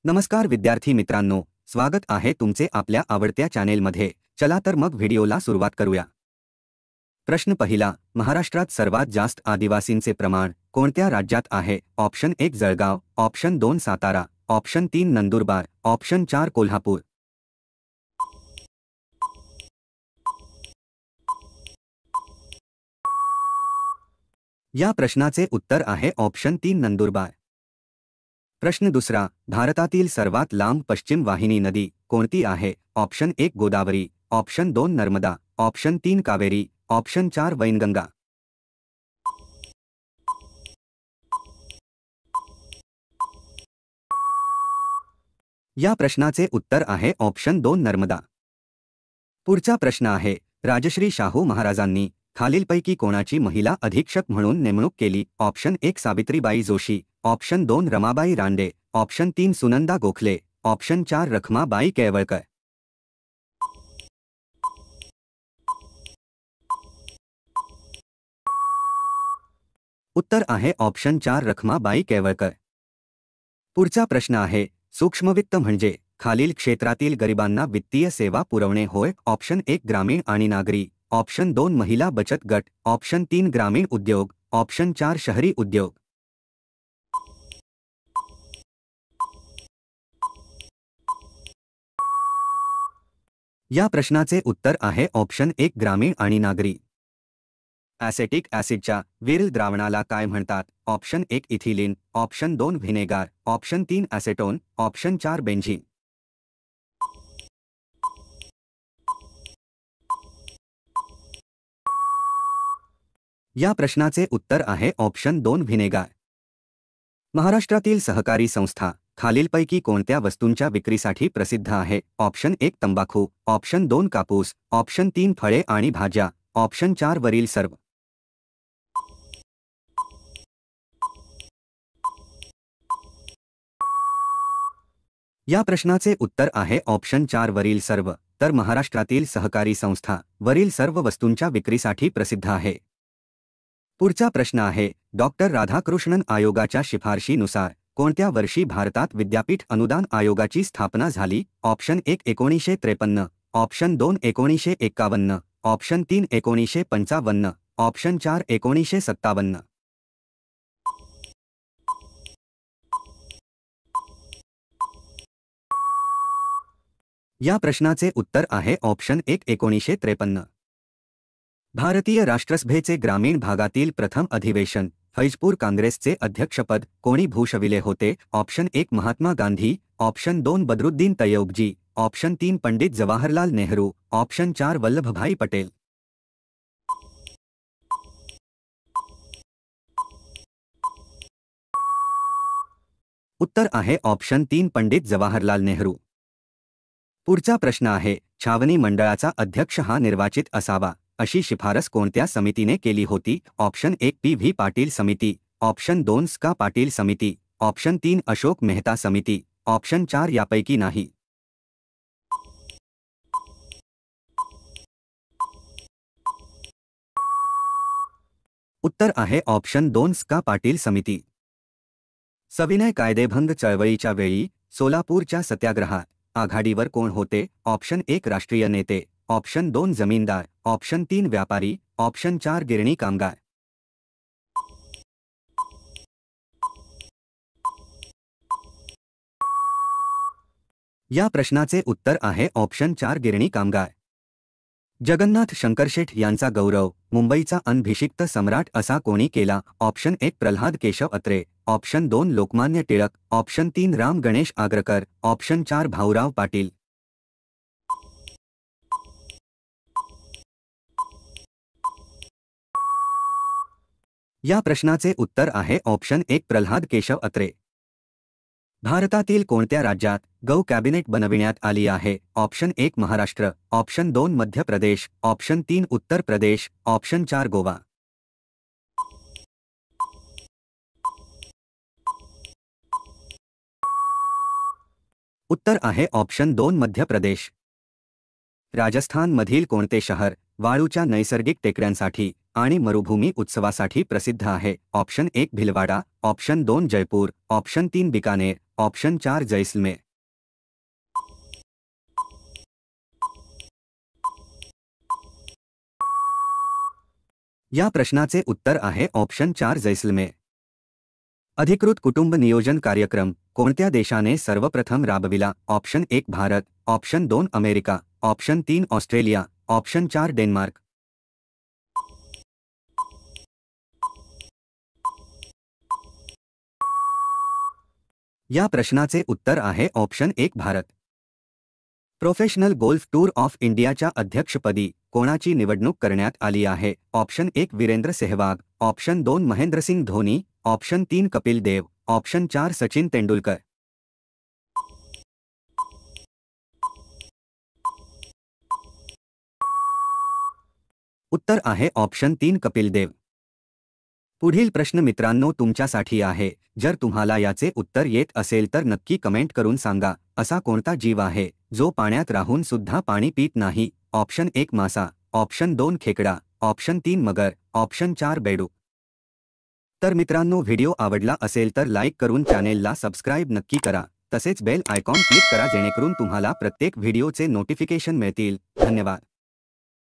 नमस्कार विद्यार्थी मित्रांनो, स्वागत आहे तुमचे आपल्या आवडत्या चॅनेलमध्ये। चला तर मग व्हिडिओला सुरुवात करूया। प्रश्न पहिला, महाराष्ट्रात सर्वात जास्त आदिवासींचे प्रमाण कोणत्या राज्यात आहे? Option 1 Jalgaon, option 2 Satara, option 3 Nandurbar, option 4 Kolhapur. या प्रश्नाचे उत्तर आहे ऑप्शन 3 नंदुरबार। प्रश्न दुसरा, भारतातील सर्वात लांब पश्चिम वाहिनी नदी कोणती आहे? Option 1 Godavari, option 2 Narmada, option 3 Kaveri, option 4 Wainganga. या प्रश्नाचे उत्तर आहे ऑप्शन 2 नर्मदा। पुढचा प्रश्न आहे, राजश्री शाहू महाराजांनी खालीलपैकी कोणाची महिला अधीक्षक म्हणून नेमणूक केली? Option 1 Savitribai Joshi, option 2 Ramabai Ranade, option 3 Sunanda Gokhale, option 4 Rakhmabai Kelavalkar. उत्तर आहे ऑप्शन 4 रखमाबाई केळवळकर। पुढचा प्रश्न आहे, सूक्ष्मवित्त म्हणजे खालील क्षेत्रातील गरिबांना वित्तीय सेवा पुरवणे होय? ऑप्शन 1 ग्रामीण आणि नागरी, ऑप्शन 2 महिला बचत गट, ऑप्शन 3 ग्रामीण उद्योग, ऑप्शन 4 शहरी उद्योग। या प्रश्नाचे उत्तर आहे ऑप्शन 1 ग्रामीण आणि नागरी। ॲसेटिक ॲसिडच्या विरल द्रावणाला काय म्हणतात? Option 1 ethylene, option 2 vinegar, option 3 acetone, option 4 benzene. या प्रश्नाचे उत्तर आहे ऑप्शन 2 व्हिनेगार। महाराष्ट्रातील सहकारी संस्था खालीलपैकी कोणत्या वस्तूंच्या विक्रीसाठी प्रसिद्ध आहे? ऑप्शन 1 तंबाखू, ऑप्शन 2 कापूस, ऑप्शन 3 फळे आणि भाज्या, ऑप्शन 4 वरील सर्व। या प्रश्नाचे उत्तर आहे ऑप्शन 4 वरील सर्व। तर महाराष्ट्रातील सहकारी संस्था वरील सर्व वस्तूंच्या विक्रीसाठी प्रसिद्ध आहे। पुढचा प्रश्न आहे, डॉक्टर राधाकृष्णन आयोगाच्या शिफारशीनुसार कोणत्या वर्षी भारतात विद्यापीठ अनुदान आयोगाची स्थापना झाली? Option 1 1953, option 2 1951, option 3 1955, option 4 1957। या प्रश्नाचे उत्तर आहे ऑप्शन 1 1953। भारतीय राष्ट्रसभेचे ग्रामीण भागातील प्रथम अधिवेशन फैजपूर काँग्रेसचे अध्यक्षपद कोणी भूषविले होते? Option 1 Mahatma Gandhi, option 2 Badruddin Tyabji, option 3 Pandit Jawaharlal Nehru, option 4 Vallabhbhai Patel. उत्तर आहे ऑप्शन 3 पंडित जवाहरलाल नेहरू। पुढचा प्रश्न आहे, छावणी मंडळाचा अध्यक्ष हा निर्वाचित असावा अशी शिफारस कोणत्या समितीने केली होती? ऑप्शन 1 PV पाटील समिती, ऑप्शन 2 स्का पाटील समिती, ऑप्शन 3 अशोक मेहता समिती, ऑप्शन 4 यापैकी नाही। उत्तर आहे ऑप्शन 2 स्का पाटील समिती। सविनय कायदेभंग चळवळीच्या वेळी सोलापूरच्या सत्याग्रहात आघाडीवर कोण होते? ऑप्शन 1 राष्ट्रीय नेते, ऑप्शन 2 जमीनदार, ऑप्शन 3 व्यापारी, ऑप्शन 4 गिरणी कामगार। या प्रश्नाचे उत्तर आहे ऑप्शन 4 गिरणी कामगार। जगन्नाथ शंकरशेठ यांचा गौरव मुंबईचा अनभिषिक्त सम्राट असा कोणी केला? Option 1 Pralhad Keshav Atre, option 2 Lokmanya Tilak, option 3 Ram Ganesh Agarkar, option 4 Bhaurao Patil. या प्रश्नाचे उत्तर आहे ऑप्शन 1 प्रल्हाद केशव अत्रे। भारतातील कोणत्या राज्यात गौ कॅबिनेट बनविण्यात आली आहे? Option 1 Maharashtra, option 2 Madhya Pradesh, option 3 Uttar Pradesh, option 4 Goa. उत्तर आहे ऑप्शन 2 मध्य प्रदेश। राजस्थानमधील कोणते शहर वाळूच्या नैसर्गिक टेकड्यांसाठी आणि मरुभूमी उत्सवासाठी प्रसिद्ध आहे? Option 1 Bhilwara, option 2 Jaipur, option 3 Bikaner, option 4 Jaisalmer. या प्रश्नाचे उत्तर आहे ऑप्शन 4 जैसलमेर। अधिकृत कुटुंब नियोजन कार्यक्रम कोणत्या देशाने सर्वप्रथम राबविला? Option 1 Bharat, option 2 America, option 3 Australia, option 4 Denmark. या प्रश्नाचे उत्तर आहे option 1 Bharat. Professional golf tour of इंडियाच्या अध्यक्षपदी कोणाची निवडणूक करण्यात आली आहे? Option 1 Virendra Sehwag, option 2 Mahendra Singh Dhoni, option 3 Kapil Dev, option 4 Sachin Tendulkar. उत्तर आहे ऑप्शन 3 कपिल देव। पुढील प्रश्न मित्रांनो तुमच्यासाठी आहे। जर तुम्हाला याचे उत्तर येत असेल तर नक्की कमेंट करून सांगा। असा कोणता जीव आहे जो पाण्यात राहून सुद्धा पाणी पित नाही? ऑप्शन 1 मासा, ऑप्शन 2 खेकडा, ऑप्शन 3 मगर, ऑप्शन 4 बेडूक। तर मित्रांनो व्हिडिओ आवडला असेल तर लाईक करून चॅनेलला सबस्क्राईब नक्की करा। तसेच बेल आयकॉन क्लिक करा जेणेकरून तुम्हाला प्रत्येक व्हिडिओचे नोटिफिकेशन मिळतील। धन्यवाद।